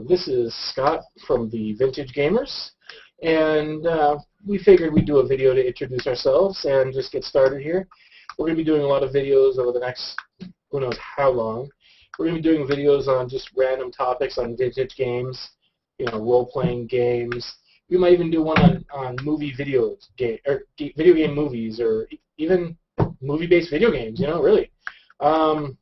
This is Scott from the Vintage Gamers, and we figured we'd do a video to introduce ourselves and just get started here. We're going to be doing a lot of videos over the next, who knows how long. We're going to be doing videos on just random topics on vintage games, you know, role-playing games. We might even do one on video game movies, or even movie-based video games, you know, really. Well,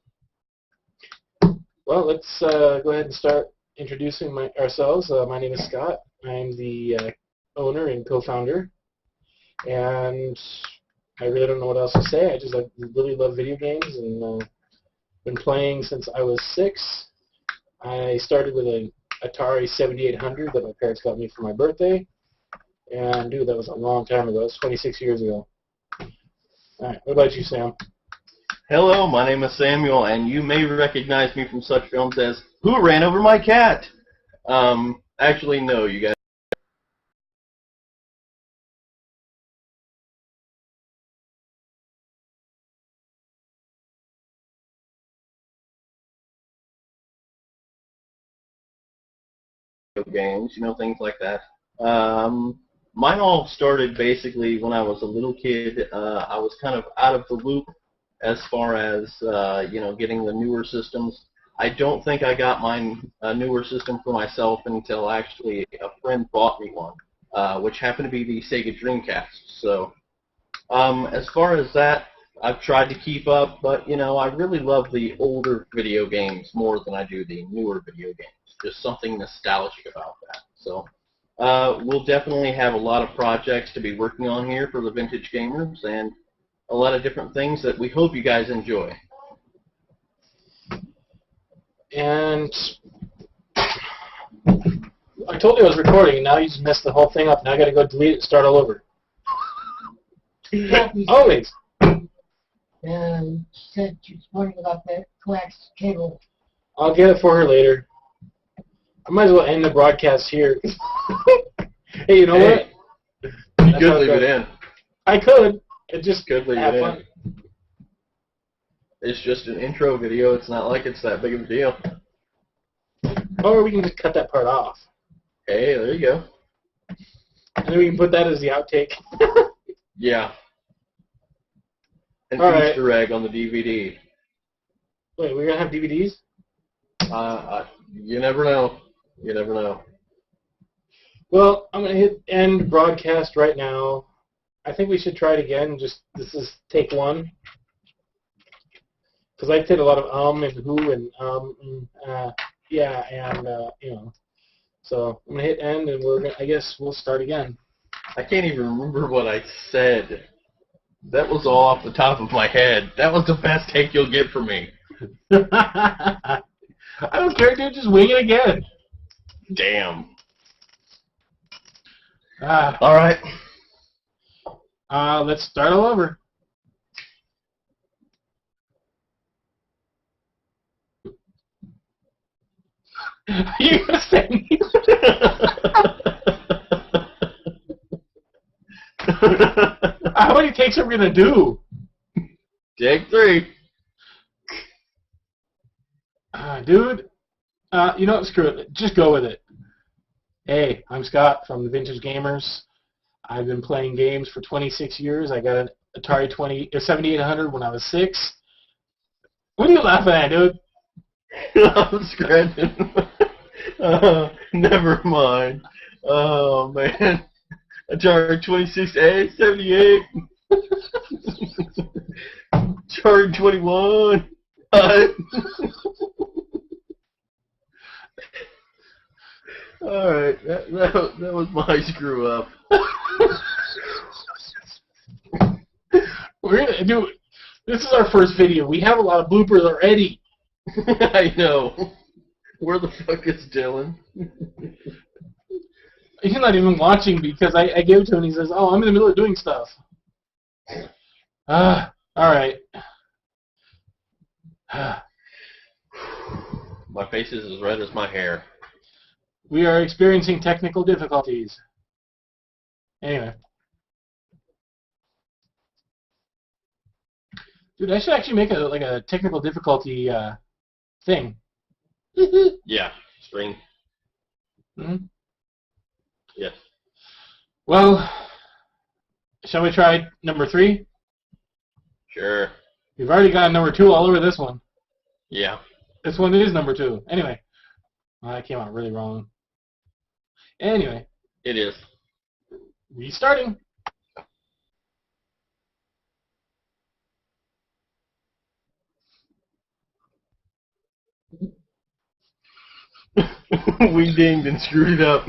let's go ahead and start introducing ourselves. My name is Scott. I'm the owner and co-founder, and I really don't know what else to say. I just really love video games, and been playing since I was 6. I started with an Atari 7800 that my parents got me for my birthday, and dude, that was a long time ago. It was 26 years ago. All right, what about you, Sam? Hello, my name is Samuel, and you may recognize me from such films as Who Ran Over My Cat? Actually, no, you guys. Games, you know, things like that. Mine all started basically when I was a little kid. I was kind of out of the loop as far as, you know, getting the newer systems. I don't think I got my newer system for myself until actually a friend bought me one, which happened to be the Sega Dreamcast. So as far as that, I've tried to keep up, but, you know, I really love the older video games more than I do the newer video games. Just something nostalgic about that. So we'll definitely have a lot of projects to be working on here for the Vintage Gamers, and a lot of different things that we hope you guys enjoy. And I told you I was recording, and now you just messed the whole thing up. Now I got to go delete it and start all over. Always. And she said she was wondering about the coax cable. I'll get it for her later. I might as well end the broadcast here. Hey, you know what? You could leave it in. I could. It just could leave it in. It's just an intro video. It's not like it's that big of a deal. Or we can just cut that part off. Hey, there you go. And then we can put that as the outtake. Yeah. An All Easter egg on the DVD. Wait, we're going to have DVDs? You never know. You never know. Well, I'm going to hit end broadcast right now. I think we should try it again. This is take 1. Because I did a lot of and who and yeah, and you know. So I'm gonna hit end, and I guess we'll start again. I can't even remember what I said. That was all off the top of my head. That was the best take you'll get from me. I don't care, dude. Just wing it again. Damn. All right. Let's start all over. You gonna say me? How many takes are we gonna do? Take 3. Dude, you know what? Screw it. Just go with it. Hey, I'm Scott from the Vintage Gamers. I've been playing games for 26 years. I got an Atari 7800 when I was 6. What are you laughing at, dude? I'm scratching. Never mind. Oh, man. Atari 26A, 78. Atari 21. Alright, that was my screw up. We're gonna do. This is our first video. We have a lot of bloopers already. I know. Where the fuck is Dylan? He's not even watching because I gave it to him and he says, "Oh, I'm in the middle of doing stuff." All right. My face is as red as my hair. We are experiencing technical difficulties. Anyway. Dude, I should actually make a technical difficulty thing. Yeah, string. Hmm? Yes. Well, shall we try number 3? Sure. We've already got number 2 all over this one. Yeah. This one is number 2. Anyway. Well, that came out really wrong. Anyway. It is. Restarting. We dinged and screwed it up.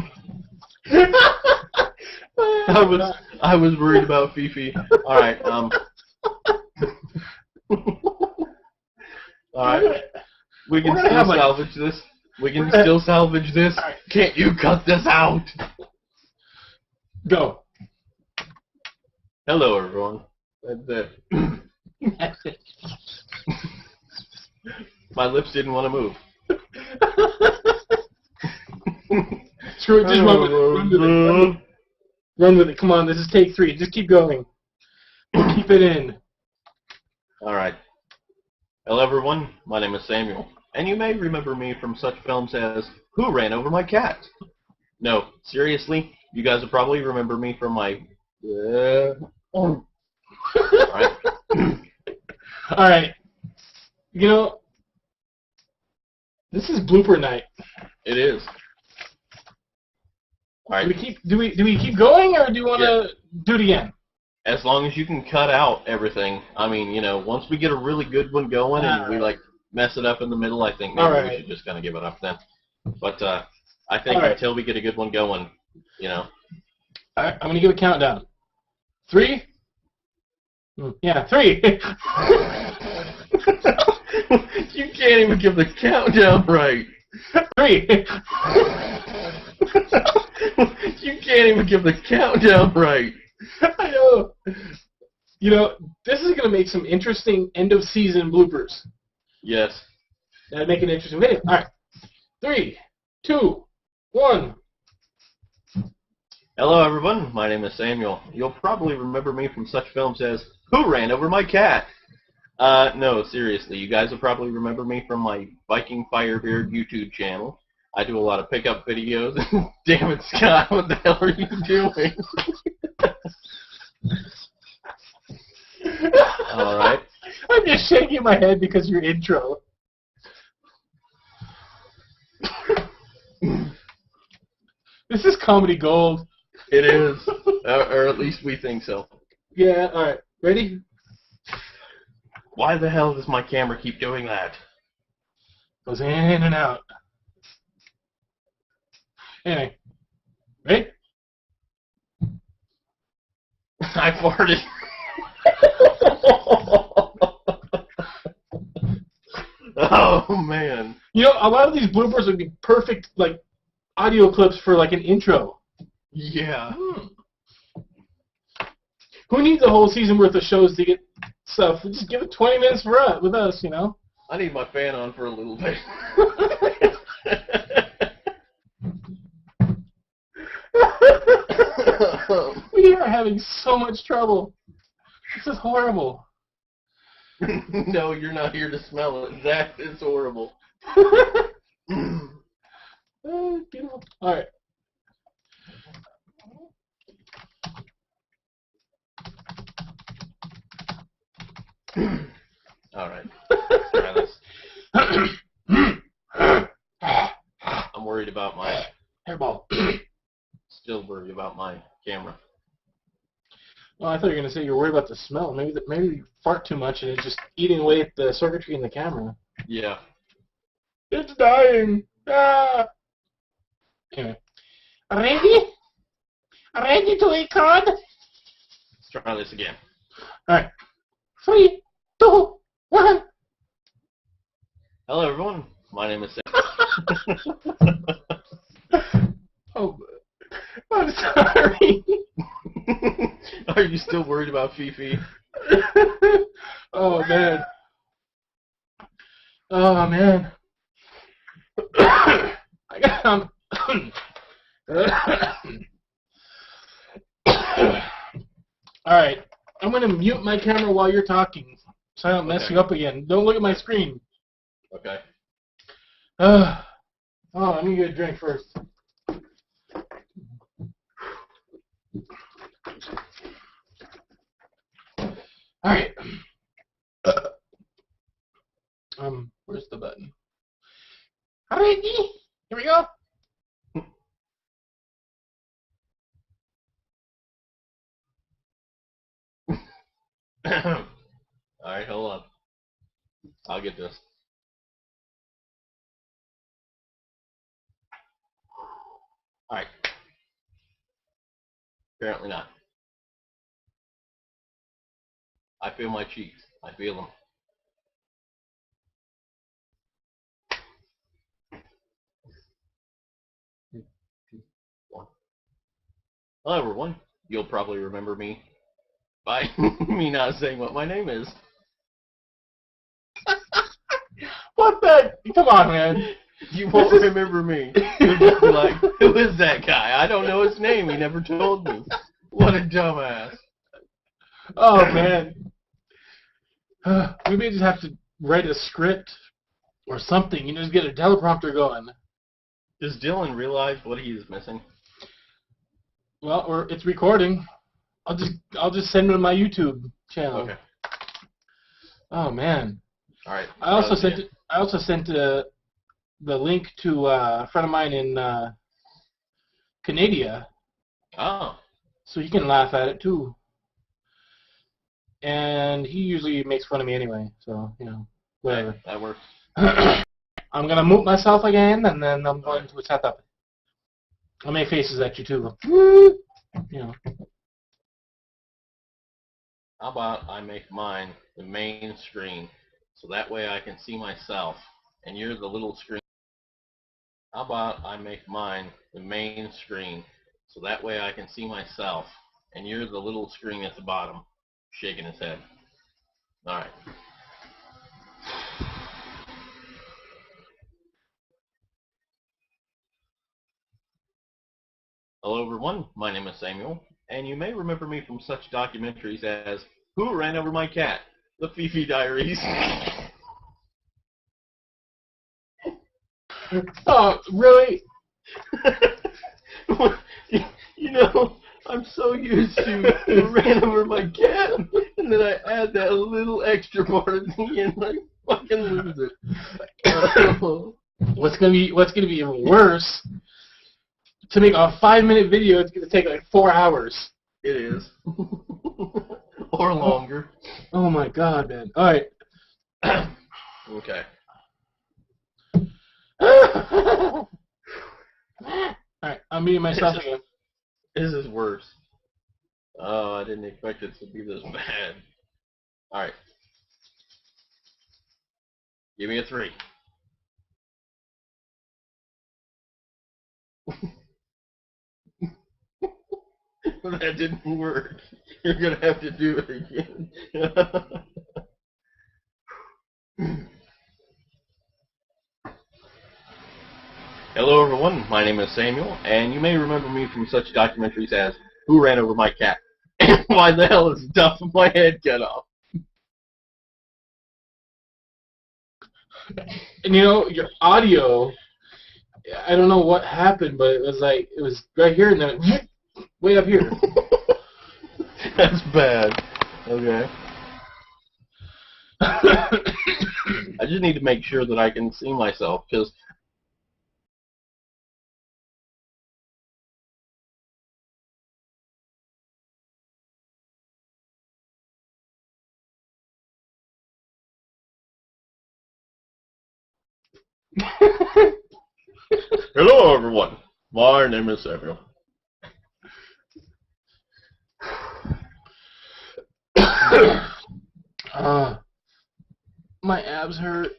I was worried about Fifi. All right. All right. We can still salvage this. We can still salvage this. Right. Can't you cut this out? Go. Hello, everyone. That's it. My lips didn't want to move. Screw it, just run with it. Run with it. Run with it. Come on, this is take 3. Just keep going. Keep it in. All right. Hello, everyone. My name is Samuel, and you may remember me from such films as Who Ran Over My Cat? No, seriously, you guys will probably remember me from my... All right. All right. You know, this is blooper night. It is. All right. Do we keep going, or do you want to do it again? As long as you can cut out everything. I mean, you know, once we get a really good one going and we like mess it up in the middle, I think maybe we should just kind of give it up then. But I think until we get a good one going, you know. All right, I'm gonna give a countdown. 3. Yeah, 3. You can't even give the countdown right. 3. You can't even give the countdown right. I know. You know, this is going to make some interesting end-of-season bloopers. Yes. That'll make an interesting video. All right. 3, 2, 1. Hello, everyone. My name is Samuel. You'll probably remember me from such films as Who Ran Over My Cat? No, seriously. You guys will probably remember me from my Viking Firebeard YouTube channel. I do a lot of pickup videos. Damn it, Scott, what the hell are you doing? All right. I'm just shaking my head because your intro. This is comedy gold. It is. Or at least we think so. Yeah, all right. Ready? Why the hell does my camera keep doing that? Goes in and out. Anyway. Ready? I farted. Oh, man. You know, a lot of these bloopers would be perfect, like, audio clips for, like, an intro. Yeah. Who needs a whole season worth of shows to get stuff? Just give it 20 minutes with us, you know? I need my fan on for a little bit. We are having so much trouble. This is horrible. No, you're not here to smell it. Zach, it's horrible. Beautiful. All right. All right. Try this. I'm worried about my... Hairball. Still worried about my camera. Well, I thought you were going to say you were worried about the smell. Maybe you fart too much and it's just eating away at the circuitry in the camera. Yeah. It's dying. Ah. Anyway. Ready? Ready to record? Let's try this again. All right. 3, 2, 1. Hello, everyone. My name is Sam. Oh, I'm sorry. Are you still worried about Fifi? Oh, man. Oh, man. I got All right. I'm going to mute my camera while you're talking so I don't mess you up again. Don't look at my screen. Okay. Oh, let me get a drink first. All right. Where's the button? All right, here we go. Alright, hold on. I'll get this. Alright. Apparently not. I feel my cheeks. I feel them. Hello everyone. You'll probably remember me by me not saying what my name is. What the? Come on, man. You won't remember me. You'll just be like, who is that guy? I don't know his name. He never told me. What a dumbass. Oh, man. We may just have to write a script or something. You know, just get a teleprompter going. Does Dylan realize what he is missing? Well, it's recording. I'll just send it to my YouTube channel. Okay. Oh man. All right. I also sent the link to a friend of mine in Canada. Oh. So he can laugh at it too. And he usually makes fun of me anyway, so you know, whatever. Okay, that works. I'm gonna mute myself again, and then I'm going to set up. I'll make faces at you too. You know. How about I make mine the main screen, so that way I can see myself, and you're the little screen. How about I make mine the main screen, so that way I can see myself, and you're the little screen at the bottom, shaking his head. All right. Hello everyone, my name is Samuel, and you may remember me from such documentaries as Who Ran Over My Cat? The Fifi Diaries. Oh, really? You know, I'm so used to Who Ran Over My Cat, and then I add that little extra part at the end, and I fucking lose it. What's gonna be even worse? To make a 5-minute video, it's going to take like 4 hours. It is. Or longer. Oh my god, man. Alright. Okay. Alright, I'm muting myself again. This is worse. Oh, I didn't expect it to be this bad. Alright. Give me a 3. That didn't work. You're gonna have to do it again. Hello everyone, my name is Samuel, and you may remember me from such documentaries as Who Ran Over My Cat? And Why the Hell is the Top of My Head Cut Off? And you know, your audio, I don't know what happened, but it was right here and then way up here. That's bad. Okay. I just need to make sure that I can see myself, because hello everyone, my name is Samuel. My abs hurt.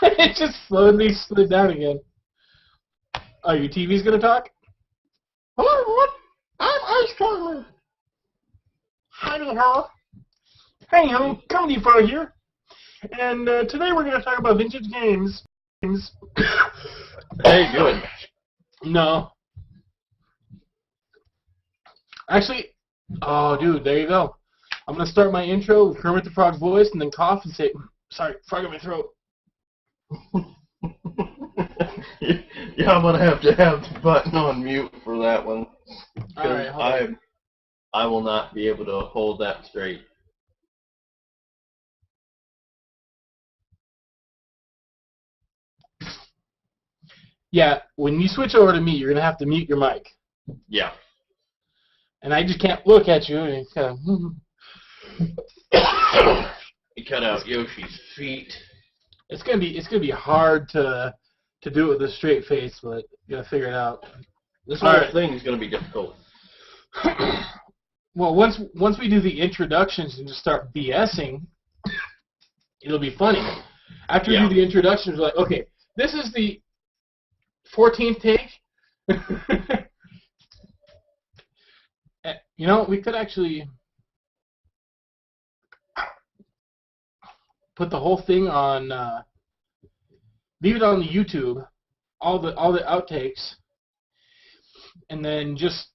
It just slowly slid down again. Oh, your TV's gonna talk? Hello everyone, I'm Ice Cartman. Howdy ho. Hey ho, Comedy Far here. And today we're gonna talk about vintage games. Hey, good. No. Actually, oh dude, there you go. I'm going to start my intro with Kermit the Frog's voice and then cough and say, sorry, frog in my throat. Yeah, I'm going to have the button on mute for that one. Alright, hold on. I will not be able to hold that straight. Yeah, when you switch over to me, you're going to have to mute your mic. Yeah. And I just can't look at you. And it's kind of... You cut out Yoshi's feet. It's gonna be hard to do it with a straight face, but you gotta figure it out. This whole thing is gonna be difficult. Well, once we do the introductions and just start BSing, it'll be funny. After we do the introductions, we're like, okay, this is the 14th take. You know, we could actually put the whole thing on, leave it on the YouTube, all the outtakes, and then just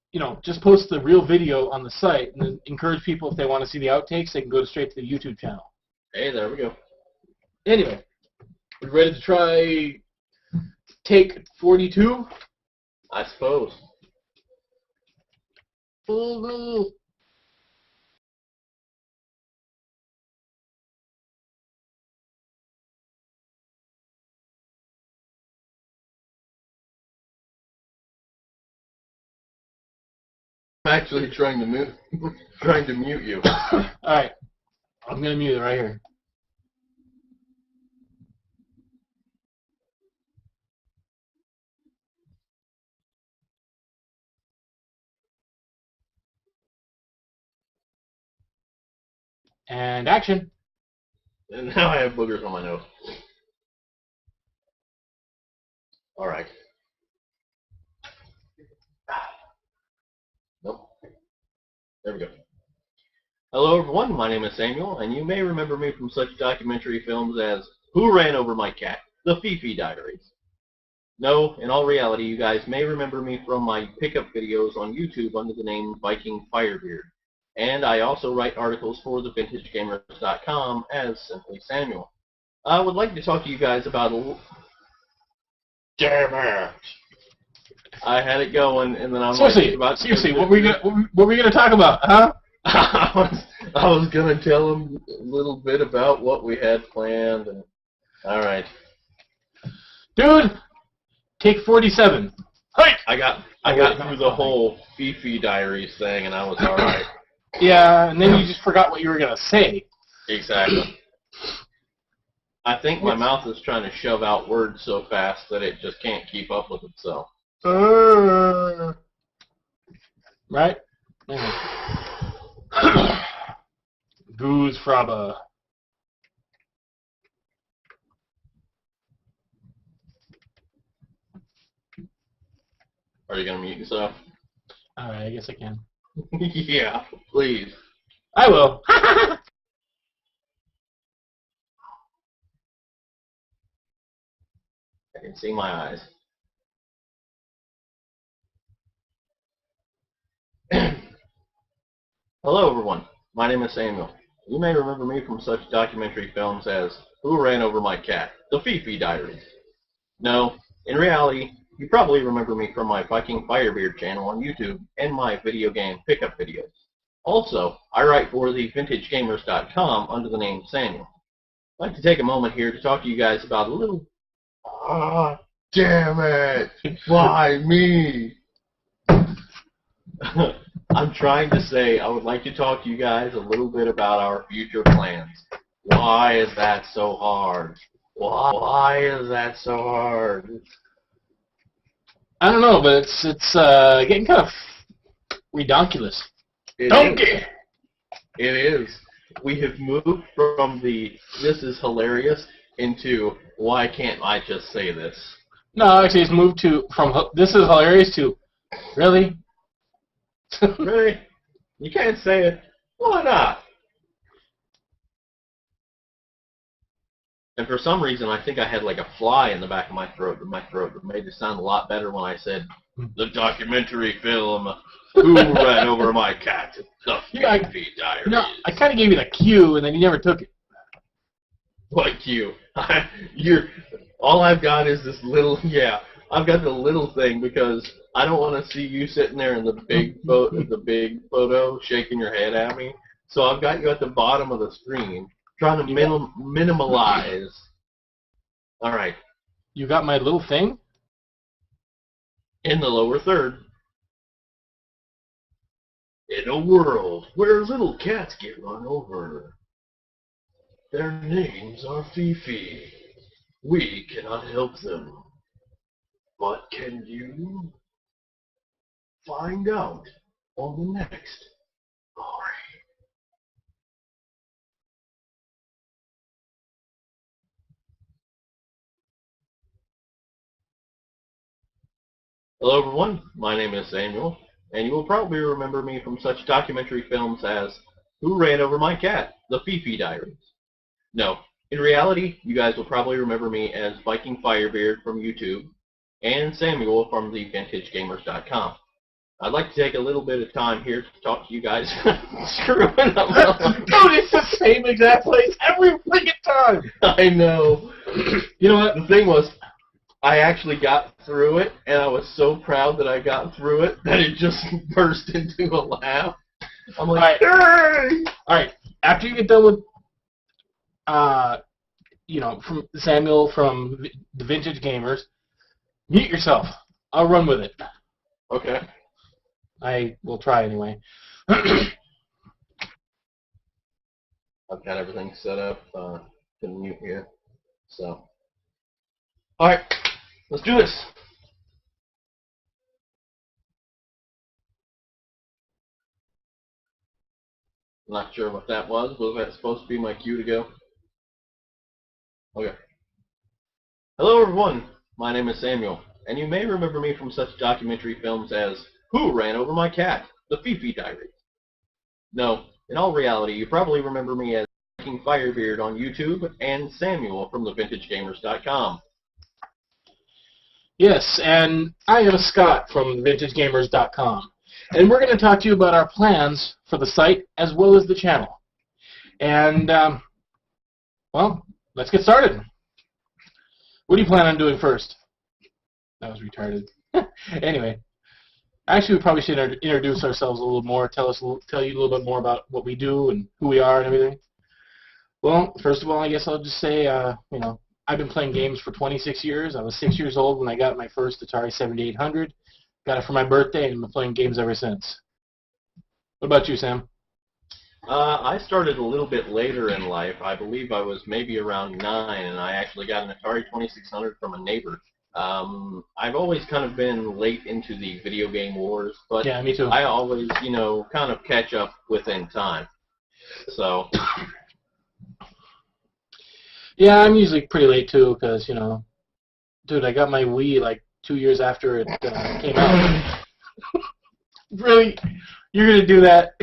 post the real video on the site, and then encourage people if they want to see the outtakes, they can go straight to the YouTube channel. Hey, there we go. Anyway, we ready to try take 42? I suppose. Ooh. I'm actually trying to mute you. All right, I'm gonna mute it right here. And action. And now I have boogers on my nose. All right. Nope. There we go. Hello, everyone. My name is Samuel, and you may remember me from such documentary films as Who Ran Over My Cat? The Fifi Diaries. No, in all reality, you guys may remember me from my pickup videos on YouTube under the name Viking Firebeard. And I also write articles for thevintagegamers.com as simply Samuel. I would like to talk to you guys about Damn it! I had it going, and then I'm seriously, what were we gonna talk about, huh? I was gonna tell them a little bit about what we had planned, and all right, dude, take 47. Hey! I got through the whole Fifi Diaries thing, and I was all right. Yeah, and then you just forgot what you were gonna say. Exactly. I think my mouth is trying to shove out words so fast that it just can't keep up with itself. Right? Goose frabba. Are you going to mute yourself? Alright, I guess I can. Yeah, please. I will. I can see my eyes. Hello, everyone. My name is Samuel. You may remember me from such documentary films as Who Ran Over My Cat? The Fifi Diaries. No, in reality, you probably remember me from my Viking Firebeard channel on YouTube and my video game pickup videos. Also, I write for thevintagegamers.com under the name Samuel. I'd like to take a moment here to talk to you guys about a little... Ah, damn it! Why me? I'm trying to say I would like to talk to you guys a little bit about our future plans. Why is that so hard? Why is that so hard? I don't know, but it's getting kind of redonkulous. Donkey! It is. We have moved from the this is hilarious into why can't I just say this? No, actually it's moved from this is hilarious to really? Really? You can't say it. Why not? And for some reason, I think I had like a fly in the back of my throat that made it sound a lot better when I said, the documentary film, Who Ran Over My Cat? The Fifi Diaries. No, I kind of gave you the cue, and then you never took it. What cue? All I've got is this little, I've got the little thing because I don't want to see you sitting there in the big photo, shaking your head at me. So I've got you at the bottom of the screen, trying to minimalize. All right. You got my little thing? In the lower third. In a world where little cats get run over, their names are Fifi. We cannot help them. But can you? Find out on the next story. Hello everyone, my name is Samuel, and you will probably remember me from such documentary films as Who Ran Over My Cat? The Fifi Diaries. No, in reality, you guys will probably remember me as Viking Firebeard from YouTube, and Samuel from thevintagegamers.com. I'd like to take a little bit of time here to talk to you guys. Screwing up. Dude, it's the same exact place every freaking time. I know. You know what? The thing was, I actually got through it, and I was so proud that I got through it that it just burst into a laugh. I'm like, All right. After you get done with, from Samuel from the Vintage Gamers, mute yourself. I'll run with it. Okay. I will try anyway. I've got everything set up to mute here. So, all right, let's do this. Not sure what that was. Was that supposed to be my cue to go? Okay. Hello, everyone. My name is Samuel, and you may remember me from such documentary films as Who Ran Over My Cat? The Fifi Diaries. No, in all reality, you probably remember me as Viking Firebeard on YouTube and Samuel from thevintagegamers.com. Yes, and I am Scott from VintageGamers.com, and we're going to talk to you about our plans for the site as well as the channel. And, well, let's get started. What do you plan on doing first? That was retarded. Anyway, actually, we probably should introduce ourselves a little more, tell you a little bit more about what we do and who we are and everything. Well, first of all, I guess I'll just say, I've been playing games for 26 years. I was 6 years old when I got my first Atari 7800. Got it for my birthday, and I've been playing games ever since. What about you, Sam? I started a little bit later in life. I believe I was maybe around 9, and I actually got an Atari 2600 from a neighbor. I've always kind of been late into the video game wars, but yeah, me too. I always, kind of catch up within time. So... Yeah, I'm usually pretty late, too, because, dude, I got my Wii, 2 years after it came out. Really? You're going to do that?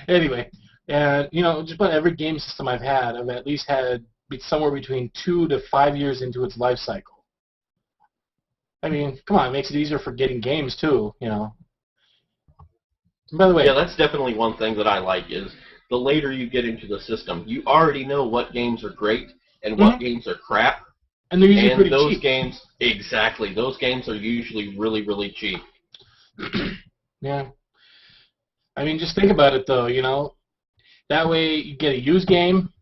Anyway, and, just about every game system I've had, I've at least had somewhere between 2 to 5 years into its life cycle. I mean, come on, it makes it easier for getting games, too, And by the way... Yeah, that's definitely one thing that I like is... The later you get into the system, you already know what games are great and what games are crap. And they're usually pretty those cheap. Games, exactly, those games are usually really, really cheap. Yeah. I mean, just think about it, though, That way you get a used game,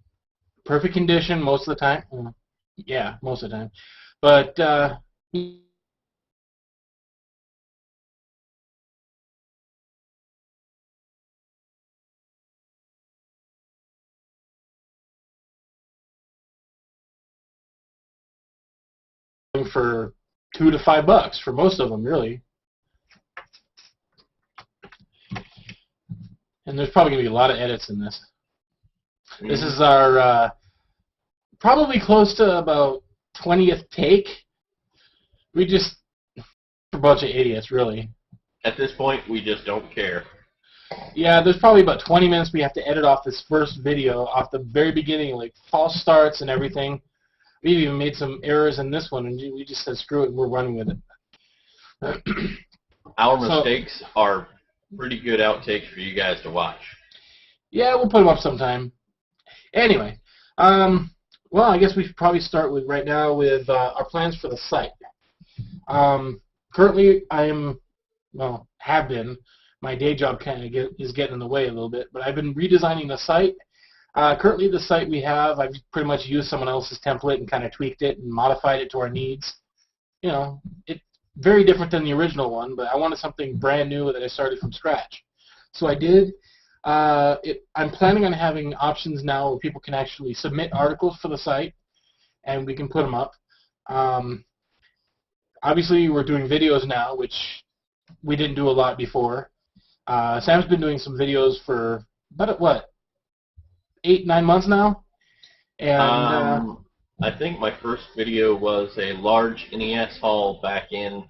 perfect condition most of the time. Yeah, most of the time. But, for $2 to $5 for most of them, really. And there's probably going to be a lot of edits in this. This is our probably close to about 20th take. We just a bunch of idiots, really. At this point, we just don't care. Yeah, there's probably about 20 minutes we have to edit off this first video, off the very beginning, like false starts and everything. We even made some errors in this one, and we just said, screw it, we're running with it. Our mistakes are pretty good outtakes for you guys to watch. Yeah, we'll put them up sometime. Anyway, well, I guess we should probably start with right now with our plans for the site. currently have been. My day job kind of is getting in the way a little bit, but I've been redesigning the site. Currently, the site we have, I've pretty much used someone else's template and kind of tweaked it and modified it to our needs. You know, it's very different than the original one, but I wanted something brand new that I started from scratch. So I did. I'm planning on having options now where people can actually submit articles for the site, and we can put them up. Obviously, we're doing videos now, which we didn't do a lot before. Sam's been doing some videos for about, what, 8-9 months now? And I think my first video was a large NES haul back in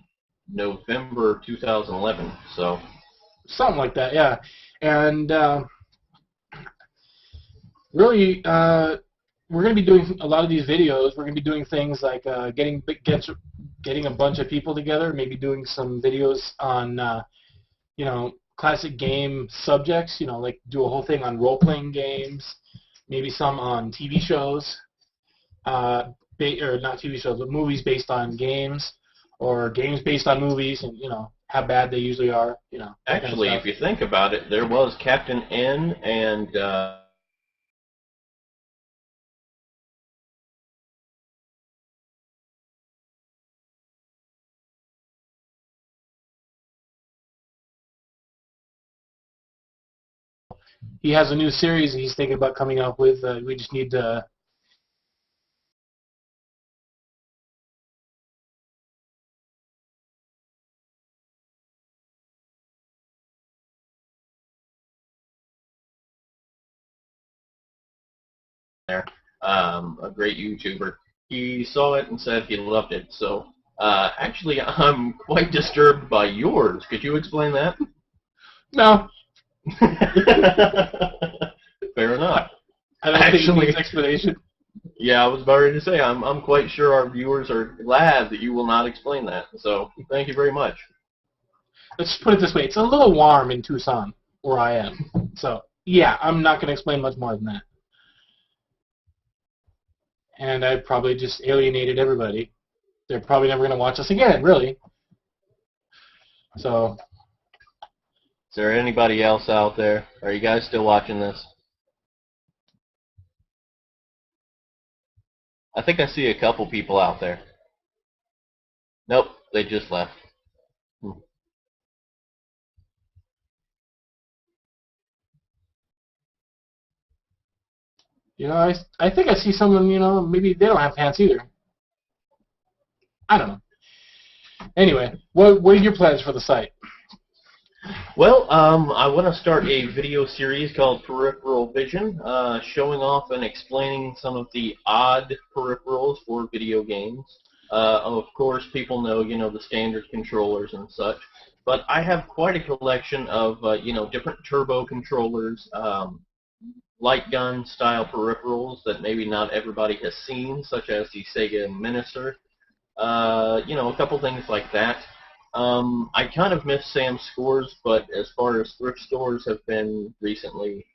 November 2011. So something like that, yeah. And really, we're going to be doing a lot of these videos. We're going to be doing things like getting a bunch of people together, maybe doing some videos on, you know, classic game subjects, you know, like do a whole thing on role-playing games, maybe some on TV shows, or not TV shows, but movies based on games, or games based on movies, and, you know, how bad they usually are, you know. Actually, if you think about it, there was Captain N and he has a new series he's thinking about coming up with. We just need to. there, a great YouTuber. He saw it and said he loved it. So actually, I'm quite disturbed by yours. Could you explain that? No. Fair enough. I don't think it needs explanation. Yeah, I was about ready to say, I'm quite sure our viewers are glad that you will not explain that. So thank you very much. Let's put it this way. It's a little warm in Tucson, where I am. So, yeah, I'm not going to explain much more than that. And I probably just alienated everybody. They're probably never going to watch us again, really. So, is there anybody else out there? Are you guys still watching this? I think I see a couple people out there. Nope, they just left. You know, I think I see someone, you know, maybe they don't have pants either. I don't know. Anyway, what are your plans for the site? Well, I want to start a video series called Peripheral Vision, showing off and explaining some of the odd peripherals for video games. Of course, people know, you know, the standard controllers and such, but I have quite a collection of, you know, different turbo controllers, light gun style peripherals that maybe not everybody has seen, such as the Sega Minister, you know, a couple things like that. I kind of miss Sam's scores, but as far as thrift stores have been recently,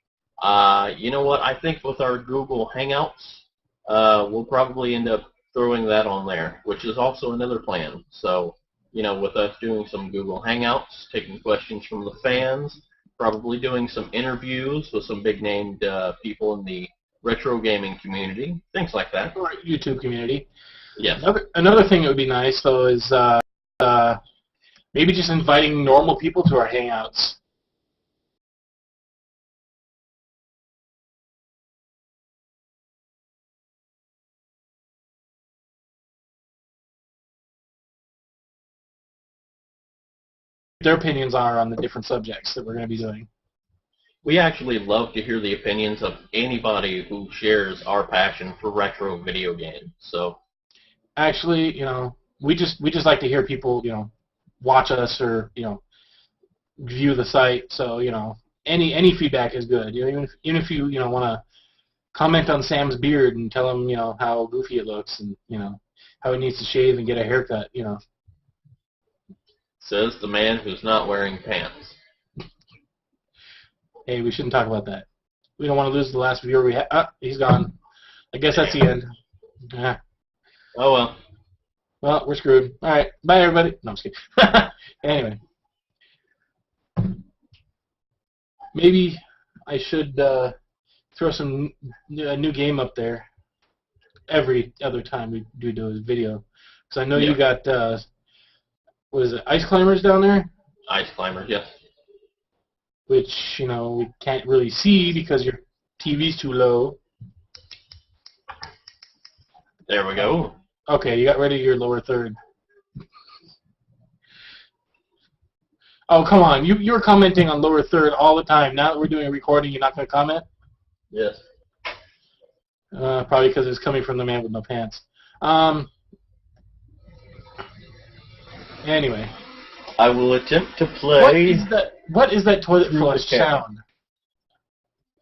you know what, I think with our Google Hangouts, we'll probably end up throwing that on there, which is also another plan. So, you know, with us doing some Google Hangouts, taking questions from the fans, probably doing some interviews with some big-named people in the retro gaming community, things like that. Or YouTube community. Yes. Another thing that would be nice, though, is maybe just inviting normal people to our Hangouts. Their opinions are on the different subjects that we're going to be doing. We actually love to hear the opinions of anybody who shares our passion for retro video games. So, actually, you know, we just like to hear people, you know, watch us or, you know, view the site. So, you know, any feedback is good. You know, even if you know, want to comment on Sam's beard and tell him, you know, how goofy it looks and, you know, how he needs to shave and get a haircut, you know. Says the man who's not wearing pants. Hey, we shouldn't talk about that. We don't want to lose the last viewer we had. Ah, he's gone. I guess that's the end. Oh well. Well, we're screwed. All right. Bye, everybody. No, I'm just kidding. Anyway. Maybe I should throw a new game up there every other time we do a video. Because I know you got, what is it, ice climbers down there? Ice climbers, yes. Which, we can't really see because your TV's too low. There we go. Okay, you got rid of your lower third. Oh, come on. You were commenting on lower third all the time. Now that we're doing a recording, you're not going to comment? Yes. Probably because it's coming from the man with no pants. Anyway. I will attempt to play. What is that toilet flush sound?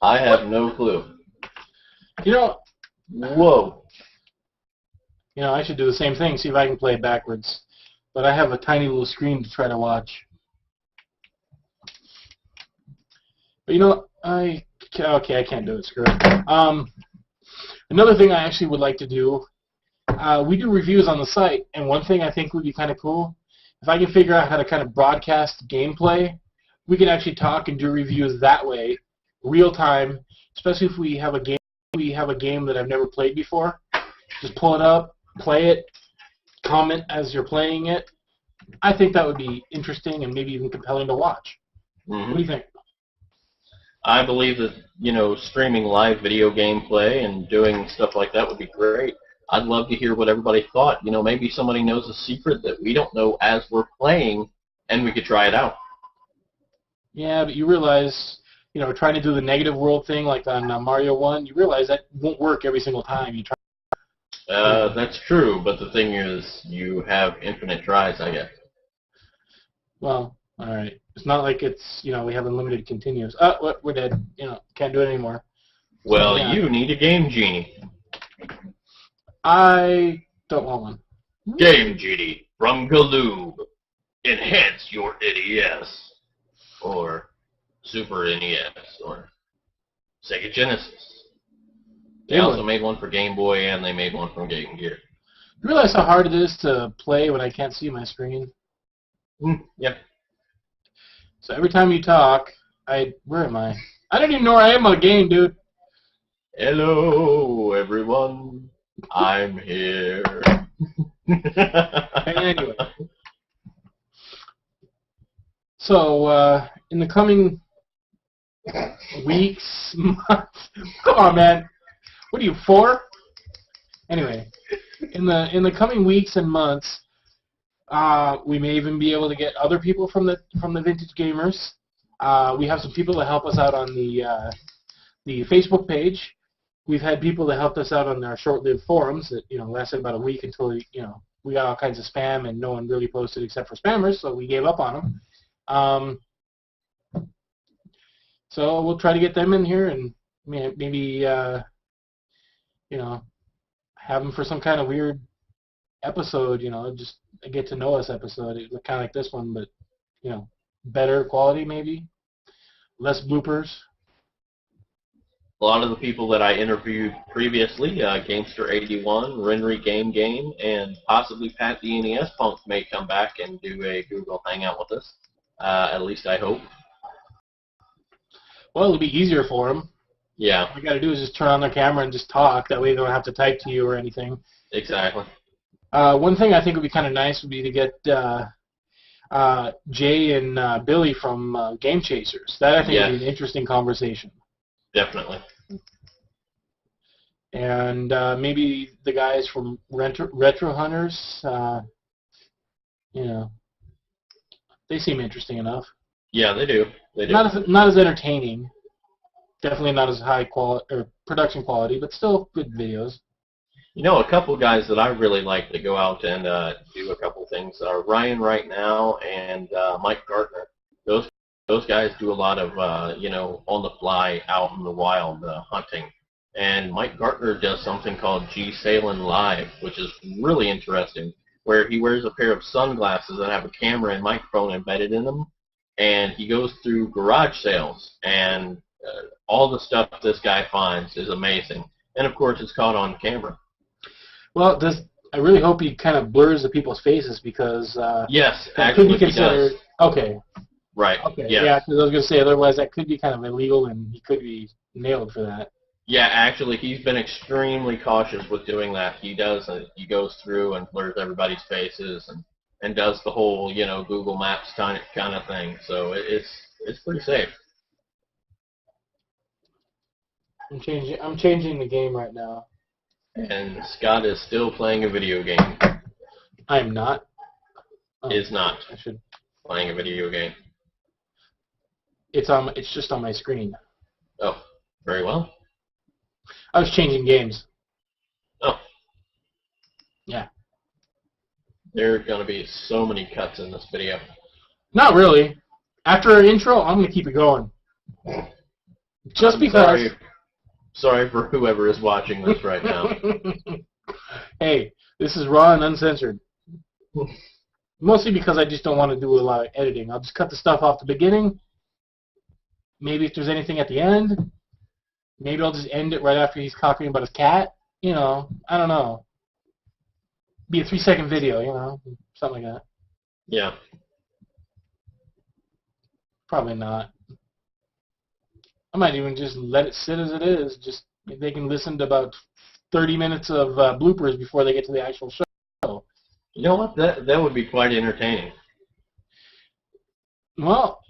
I have no clue. Whoa. I should do the same thing, see if I can play it backwards. But I have a tiny little screen to try to watch. But I can't do it. Screw it. Another thing I actually would like to do, we do reviews on the site, and one thing I think would be kind of cool, if I can figure out how to kind of broadcast gameplay, we can actually talk and do reviews that way, real time, especially if we have a game that I've never played before. Just pull it up, play it, comment as you're playing it. I think that would be interesting and maybe even compelling to watch. Mm-hmm. What do you think? I believe that, streaming live video gameplay and doing stuff like that would be great. I'd love to hear what everybody thought. Maybe somebody knows a secret that we don't know as we're playing, and we could try it out. Yeah, but you realize, trying to do the negative world thing like on Mario 1, you realize that won't work every single time you try. That's true, but the thing is, you have infinite tries, I guess. Well, all right. It's not like it's, we have unlimited continues. Oh, we're dead. Can't do it anymore. Well, yeah. You need a Game Genie. I don't want one. Game Genie from Galoob. Enhance your NES. Or Super NES. Or Sega Genesis. They also made one for Game Boy, and they made one for Game Gear. You realize how hard it is to play when I can't see my screen? Yeah. So every time you talk, where am I? I don't even know where I am on the game, dude. Hello, everyone. I'm here. Anyway. So, in the coming weeks, months, come on, man. What are you, 4? Anyway, in the coming weeks and months, we may even be able to get other people from the Vintage Gamers. We have some people that help us out on the Facebook page. We've had people that helped us out on our short-lived forums that lasted about a week until we got all kinds of spam and no one really posted except for spammers, so we gave up on them. So we'll try to get them in here and maybe have them for some kind of weird episode, just a get to know us episode, kind of like this one, but better quality maybe, less bloopers. A lot of the people that I interviewed previously, Gamester81, Renry Game, and possibly Pat the NES Punk may come back and do a Google Hangout with us. At least I hope. Well, it'll be easier for them. Yeah. All you got to do is just turn on their camera and just talk. That way they don't have to type to you or anything. Exactly. One thing I think would be kind of nice would be to get Jay and Billy from Game Chasers. That I think would be an interesting conversation. Definitely. And maybe the guys from Retro Hunters, they seem interesting enough. Yeah, they do. They do. Not as entertaining. Definitely not as high quality or production quality, but still good videos. A couple of guys that I really like to go out and do a couple things are Ryan Right Now and Mike Gartner. Those guys do a lot of, on the fly, out in the wild hunting. And Mike Gartner does something called G Sailing Live, which is really interesting, where he wears a pair of sunglasses that have a camera and microphone embedded in them, and he goes through garage sales, and all the stuff this guy finds is amazing. And, of course, it's caught on camera. Well, I really hope he kind of blurs the people's faces because Yes, that could be actually he considered. does. Okay. Right. Okay. Yes. Yeah, because I was going to say otherwise that could be kind of illegal and he could be nailed for that. Yeah, actually, he's been extremely cautious with doing that. He does. He goes through and blurs everybody's faces and does the whole, Google Maps kind of thing. So it's pretty safe. I'm changing the game right now. And Scott is still playing a video game. I am not. Oh, Is not I should. playing a video game. It's just on my screen. Oh, very well. I was changing games. Oh. Yeah. There are going to be so many cuts in this video. Not really. After our intro, I'm going to keep it going. Just because. Sorry for whoever is watching this right now. Hey, this is raw and uncensored. Mostly because I just don't want to do a lot of editing. I'll just cut the stuff off the beginning. Maybe if there's anything at the end. Maybe I'll just end it right after he's talking about his cat. I don't know. Be a 3-second video, something like that. Yeah. Probably not. I might even just let it sit as it is. Just they can listen to about 30 minutes of bloopers before they get to the actual show. You know what? That would be quite entertaining. Well,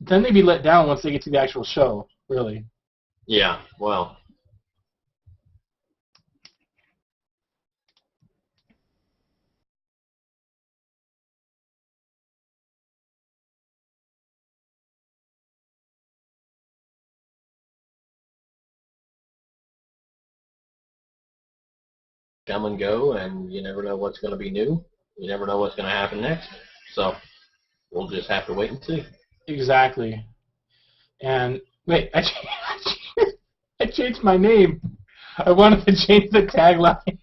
then they'd be let down once they get to the actual show, really. Yeah, well. Come and go, and you never know what's going to be new. You never know what's going to happen next. So we'll just have to wait and see. Exactly. And wait, I changed my name. I wanted to change the tagline.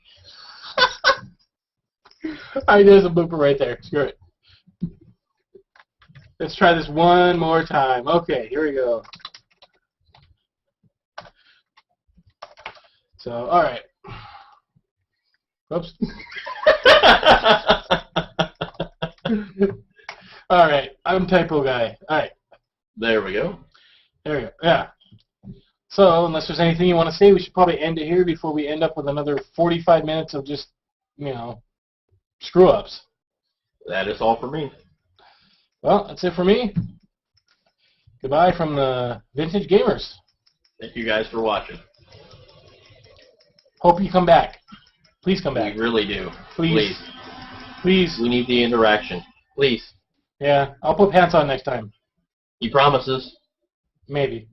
Alright, there's a blooper right there. Screw it. Let's try this one more time. Okay, here we go. So, alright. Oops. Alright, I'm typo guy. Alright. There we go. There we go. Yeah. So, unless there's anything you want to say, we should probably end it here before we end up with another 45 minutes of just, screw-ups. That is all for me. Well, that's it for me. Goodbye from the Vintage Gamers. Thank you guys for watching. Hope you come back. Please come back. We really do. Please. Please. We need the interaction. Please. Yeah, I'll put pants on next time. He promises. Maybe.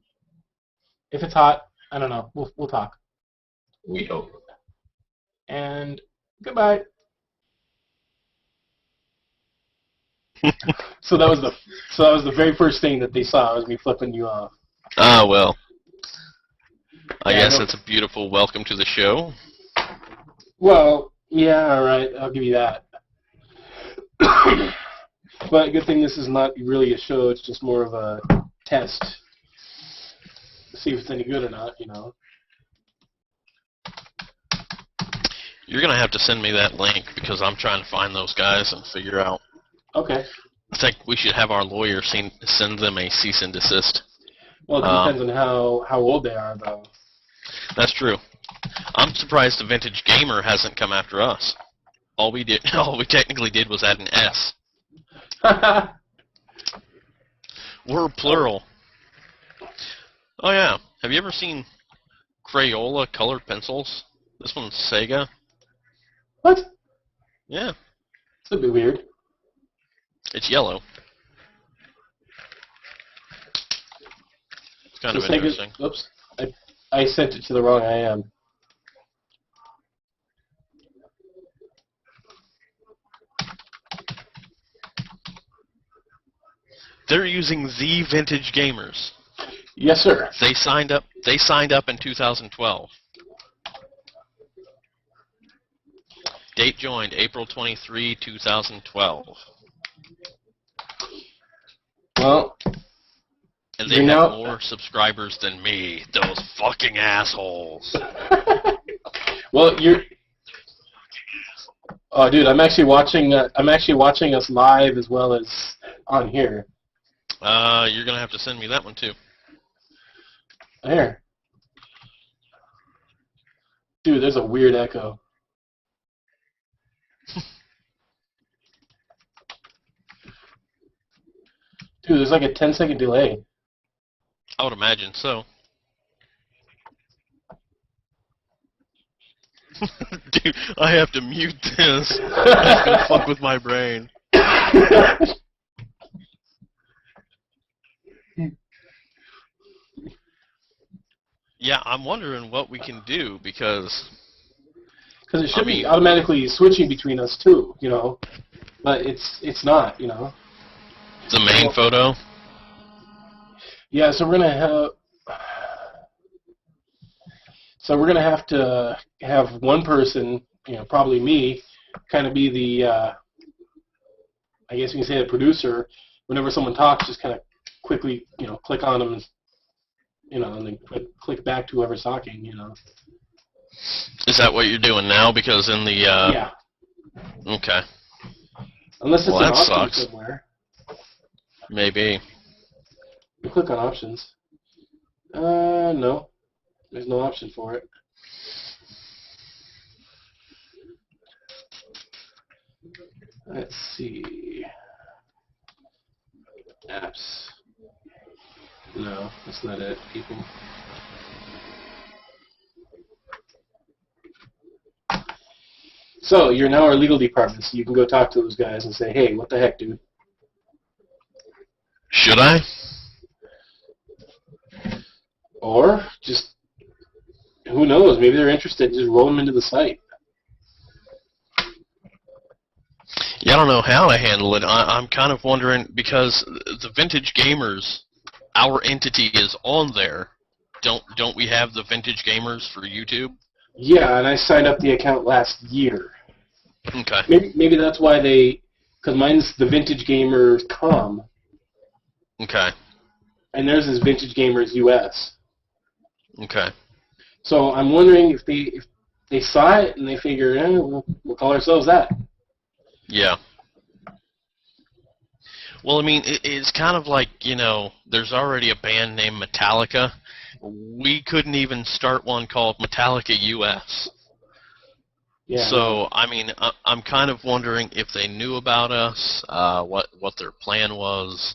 If it's hot, I don't know. We'll talk. We hope. And goodbye. So that was the very first thing that they saw was me flipping you off. Ah, well. I guess that's a beautiful welcome to the show. Well, yeah, all right. I'll give you that. But good thing this is not really a show. It's just more of a test. See if it's any good or not, You're going to have to send me that link because I'm trying to find those guys and figure out. Okay. I think we should have our lawyer send them a cease and desist. Well, it depends on how old they are, though. That's true. I'm surprised the Vintage Gamer hasn't come after us. All we technically did was add an S. We're plural. Oh yeah. Have you ever seen Crayola colored pencils? This one's Sega. What? Yeah. It's a bit weird. It's yellow. It's kind of Sega, interesting. Oops. I sent it to the wrong IM. They're using the Vintage Gamers. Yes, sir. They signed up in 2012. Date joined April 23, 2012. Well, and they have more subscribers than me. Those fucking assholes. Well, Oh, dude, I'm actually watching. I'm actually watching us live as well as on here. You're gonna have to send me that one too. Here, dude. There's a weird echo. Dude, there's like a 10-second delay. I would imagine so. Dude, I have to mute this. That's gonna fuck with my brain. Yeah, I'm wondering what we can do because it should be automatically switching between us too, you know, but it's not, you know. the main photo. Yeah, so we're gonna have to have one person, you know, probably me, kind of be the, I guess you can say the producer. Whenever someone talks, just kind of quickly, you know, click on them, and, you know, and then click back to whoever's talking, you know. Is that what you're doing now? Because in the Yeah. Okay. Unless it's Well, an that option sucks. somewhere. Maybe. You click on options. No. There's no option for it. Let's see. Apps. No, that's not it, people. So, you're now our legal department, so you can go talk to those guys and say, hey, what the heck, dude? Should I? Or, just, who knows, maybe they're interested, just roll them into the site. Yeah, I don't know how to handle it. I'm kind of wondering, because the Vintage Gamers, our entity is on there. Don't we have the Vintage Gamers for YouTube? Yeah, and I signed up the account last year. Okay. Maybe that's why because mine's the Vintage Gamers Com, Okay. and theirs is Vintage Gamers US. Okay. So I'm wondering if they saw it and they figure, we'll call ourselves that. Yeah. Well, I mean, it's kind of like, you know, there's already a band named Metallica. We couldn't even start one called Metallica US. Yeah. So, I mean, I'm kind of wondering if they knew about us, what their plan was.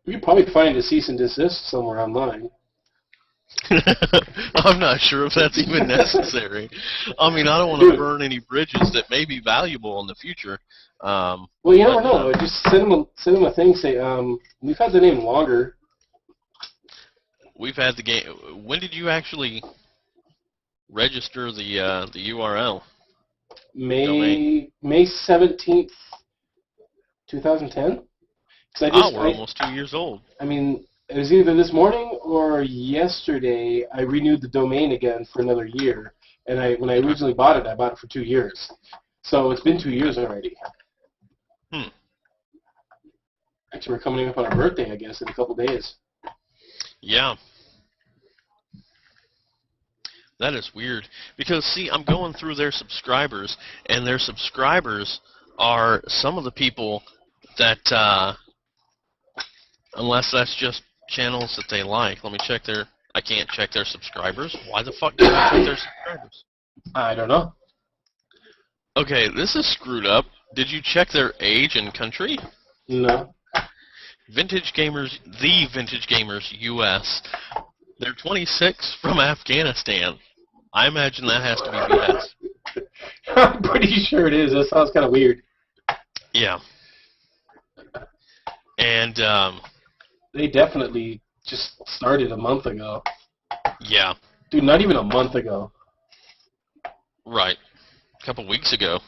We could probably find a cease and desist somewhere online. I'm not sure if that's even necessary. I mean, I don't want to burn any bridges that may be valuable in the future. Well, you never know. Just send them a thing. Say, we've had the name longer. We've had the game. When did you actually register the URL? May 17th, 2010. We're almost 2 years old. I mean, it was either this morning or yesterday I renewed the domain again for another year. And when I originally bought it, I bought it for 2 years. So it's been 2 years already. Actually, we're coming up on our birthday, I guess, in a couple days. Yeah. That is weird. Because, see, I'm going through their subscribers, and their subscribers are some of the people that, unless that's just channels that they like. Let me check their... I can't check their subscribers. Why the fuck do I check their subscribers? I don't know. Okay, this is screwed up. Did you check their age and country? No. Vintage Gamers, the Vintage Gamers US. They're 26 from Afghanistan. I imagine that has to be BS. I'm pretty sure it is. That sounds kind of weird. Yeah. And, they definitely just started a month ago. yeah. Dude, not even a month ago. Right. A couple weeks ago.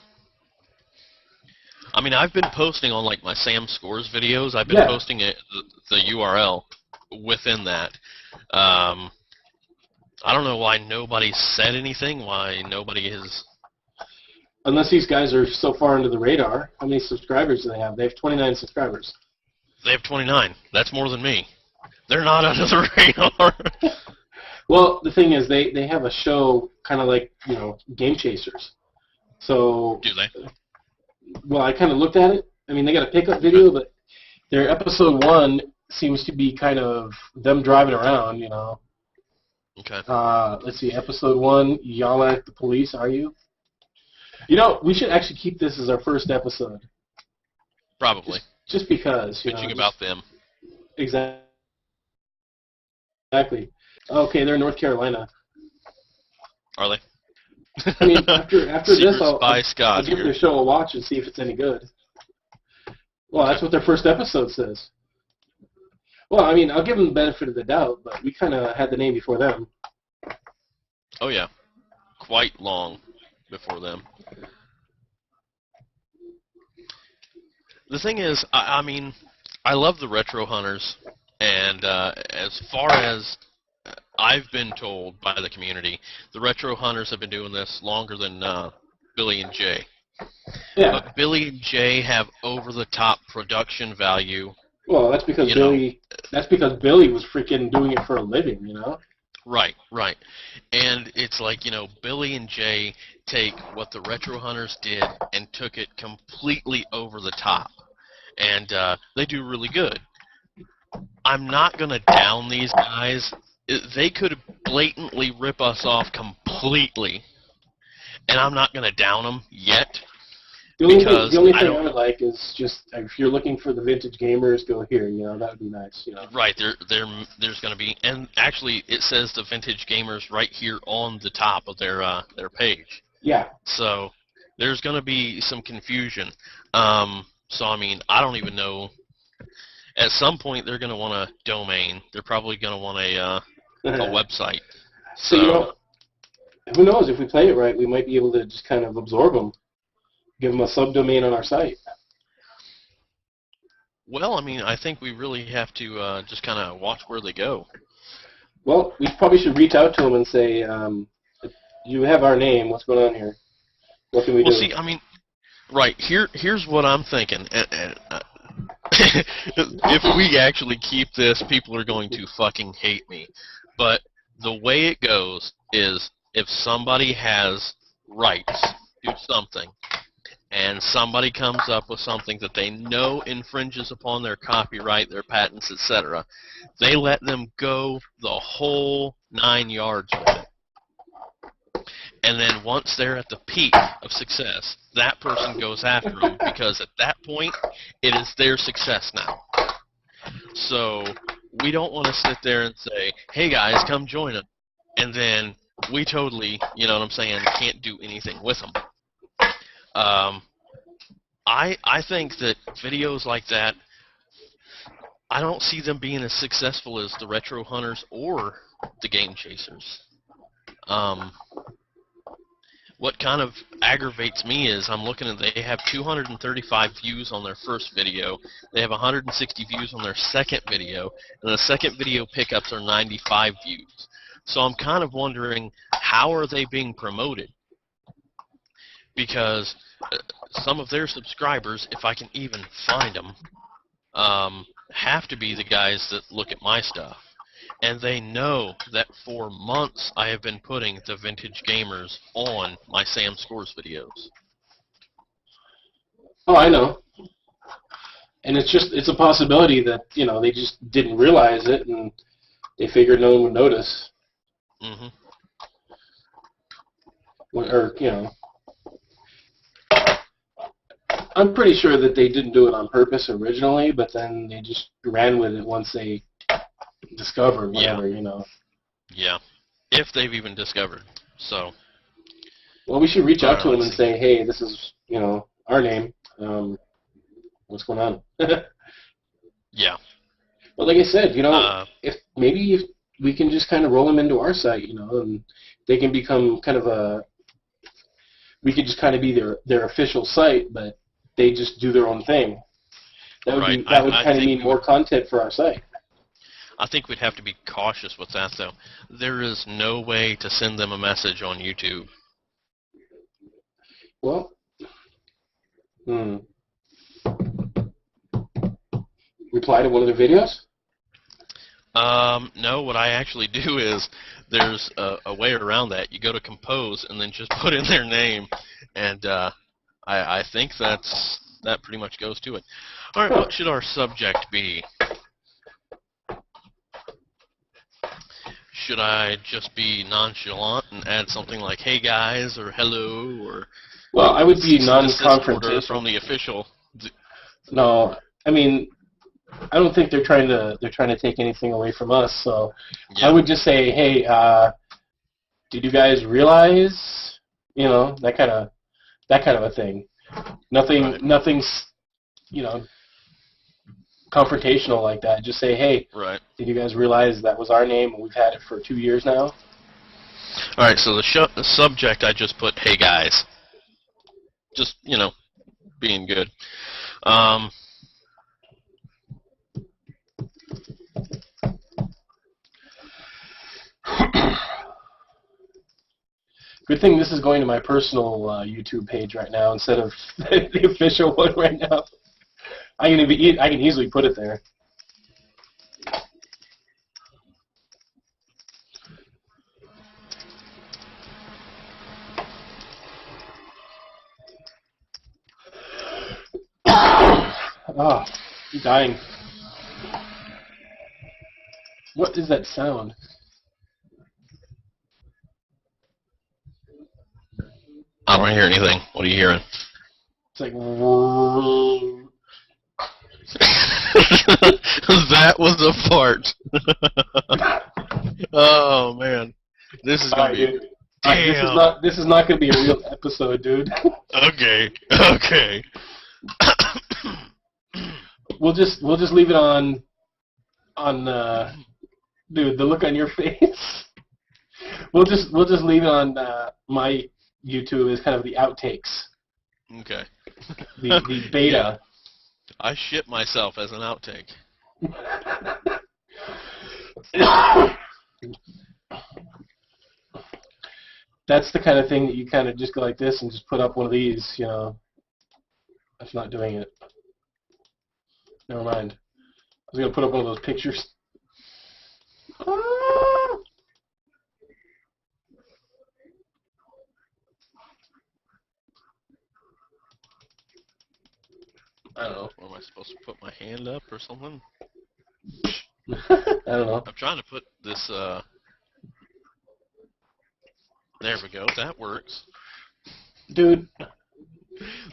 I mean, I've been posting on, like, my Sam Scores videos. I've been posting the URL within that. I don't know why nobody said anything, why nobody has... Unless these guys are so far under the radar. How many subscribers do they have? They have 29 subscribers. They have 29. That's more than me. They're not under the radar. Well, the thing is, they have a show kind of like, Game Chasers. So, Do they? well, I kind of looked at it. I mean, they got a pickup video, but their episode 1 seems to be kind of them driving around, Okay. Let's see, episode 1, y'all at the police, are you? We should actually keep this as our first episode. Probably. Just because, Bitching about them. Exactly. Okay, they're in North Carolina. Are they? I mean, after this, I'll give here. the show a watch and see if it's any good. Well, that's what their first episode says. Well, I mean, I'll give them the benefit of the doubt, but we kind of had the name before them. Oh, yeah. Quite long before them. The thing is, I mean, I love the Retro Hunters, and as far as I've been told by the community, the Retro Hunters have been doing this longer than Billy and Jay. Yeah. But Billy and Jay have over-the-top production value. Well, that's because Billy was freaking doing it for a living, Right. And it's like, Billy and Jay take what the Retro Hunters did and took it completely over the top. And they do really good. I'm not going to down these guys. They could blatantly rip us off completely. And I'm not going to down them yet. The only thing I would like is just, if you're looking for the vintage gamers, go here, that would be nice, Right, there's going to be, and actually it says the vintage gamers right here on the top of their page. Yeah. So there's going to be some confusion. So, I mean, I don't even know. At some point they're going to want a domain. They're probably going to want a website. So, who knows, if we play it right, we might be able to just kind of absorb them. Give them a subdomain on our site. Well, I mean, I think we really have to just kind of watch where they go. Well, we probably should reach out to them and say, you have our name. What's going on here? What can we do? Well, see, I mean, right, here's what I'm thinking. If we actually keep this, people are going to fucking hate me. But the way it goes is if somebody has rights, do something, and somebody comes up with something that they know infringes upon their copyright, their patents, etc., they let them go the whole 9 yards with it. And then once they're at the peak of success, that person goes after them because at that point, it is their success now. So we don't want to sit there and say, hey guys, come join us. And then we totally, can't do anything with them. I think that videos like that, I don't see them being as successful as the Retro Hunters or the Game Chasers. What kind of aggravates me is I'm looking at they have 235 views on their first video, they have 160 views on their second video, and the second video pickups are 95 views. So I'm kind of wondering, how are they being promoted? Because some of their subscribers, if I can even find them, have to be the guys that look at my stuff. And they know that for months I have been putting the vintage gamers on my Sam Scores videos. Oh, I know. And it's a possibility that, they just didn't realize it and they figured no one would notice. Mm-hmm. Or, I'm pretty sure that they didn't do it on purpose originally, but then they just ran with it once they discovered whatever, Yeah, if they've even discovered. So. Well, we should reach out to them and say, hey, this is, our name. What's going on? Yeah. Well, like I said, if we can just kind of roll them into our site, and they can become kind of we could just kind of be their official site, but they just do their own thing. That would kind of mean more content for our site. I think we'd have to be cautious with that, though. There is no way to send them a message on YouTube. Well, reply to one of their videos? No, what I actually do is there's a way around that. You go to compose and then just put in their name, and I think that pretty much goes to it. All right, what should our subject be? Should I just be nonchalant and add something like "Hey guys" or "Hello" or? Well, I would be Order non-confrontational. from the official. No, I mean, I don't think they're trying to take anything away from us. So Yeah. I would just say, hey, did you guys realize? You know, that kind of a thing. Nothing's, you know, confrontational like that. Just say, hey, Right. did you guys realize that was our name and we've had it for 2 years now? All right. So the subject I just put, "Hey guys," just being good. Good thing this is going to my personal YouTube page right now instead of the official one right now. I can easily put it there. Oh, I'm dying. What is that sound? I don't hear anything. What are you hearing? It's like... That was a fart. Oh man, this is gonna be. Damn. This is not gonna be a real episode, dude. Okay. We'll just leave it on dude, the look on your face. We'll just leave it on my YouTube as kind of the outtakes. Okay. The beta. Yeah. I shit myself as an outtake. That's the kind of thing that you kind of just go like this and just put up one of these, you know. That's not doing it. Never mind. I was going to put up one of those pictures. I don't know. Am I supposed to put my hand up or something? I don't know. I'm trying to put this, there we go. That works. Dude.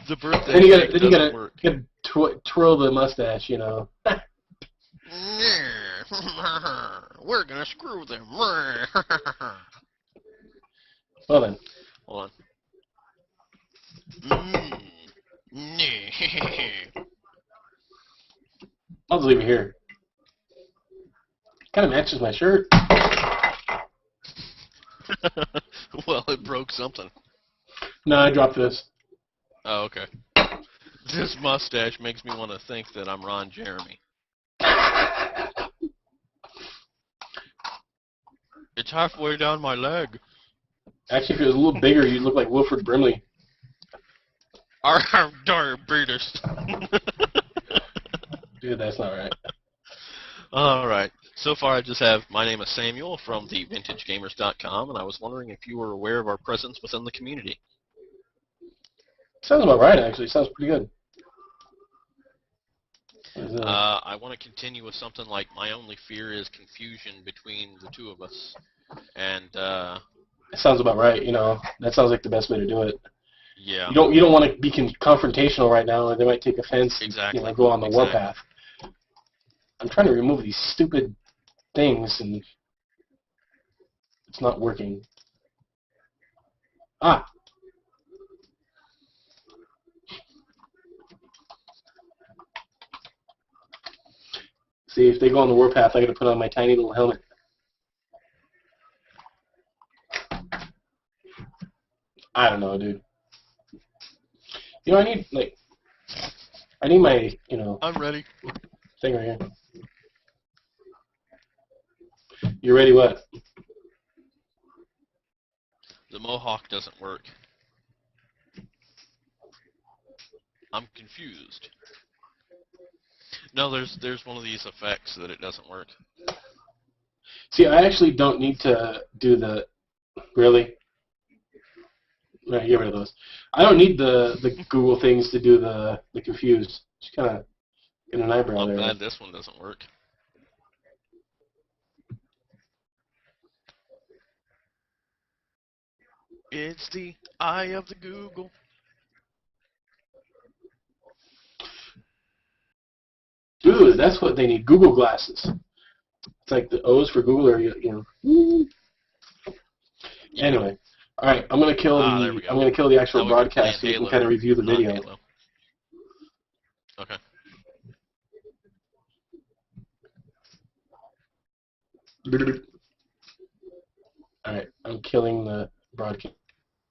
The birthday Then you doesn't work. gotta twirl the mustache, you know. We're gonna screw them. Well then. Hold on. I'll just leave it here. Kind of matches my shirt. Well, it broke something. No, I dropped this. Oh, okay. This mustache makes me want to think that I'm Ron Jeremy. It's halfway down my leg. Actually, if it was a little bigger, you'd look like Wilford Brimley. I have diabetes. Dude, that's not right. All right. So far, I just have my name is Samuel from thevintagegamers.com, and I was wondering if you were aware of our presence within the community. Sounds about right, actually. Sounds pretty good. I want to continue with something like my only fear is confusion between the two of us, and it sounds about right. You know, that sounds like the best way to do it. Yeah. You don't want to be confrontational right now, or they might take offense. Exactly. And, go on the warpath. I'm trying to remove these stupid things, and it's not working. Ah. See, if they go on the warpath, I got to put on my tiny little helmet. I don't know, dude. You know, I need my, I'm ready. thing right here. You ready what? The mohawk doesn't work. I'm confused. No, there's one of these effects that it doesn't work. See, I actually don't need to do the... Really? Right, get rid of those. I don't need the Google things to do the confused. Just kind of get an eyebrow I'm there. glad this one doesn't work. It's the eye of the Google. Dude, that's what they need. Google glasses. It's like the O's for Google, or you know. Anyway, all right. I'm gonna kill there we go. I'm gonna kill the actual Now we can play broadcast so we can Halo, kind of review the not video. Halo. Okay. All right. I'm killing the broadcast.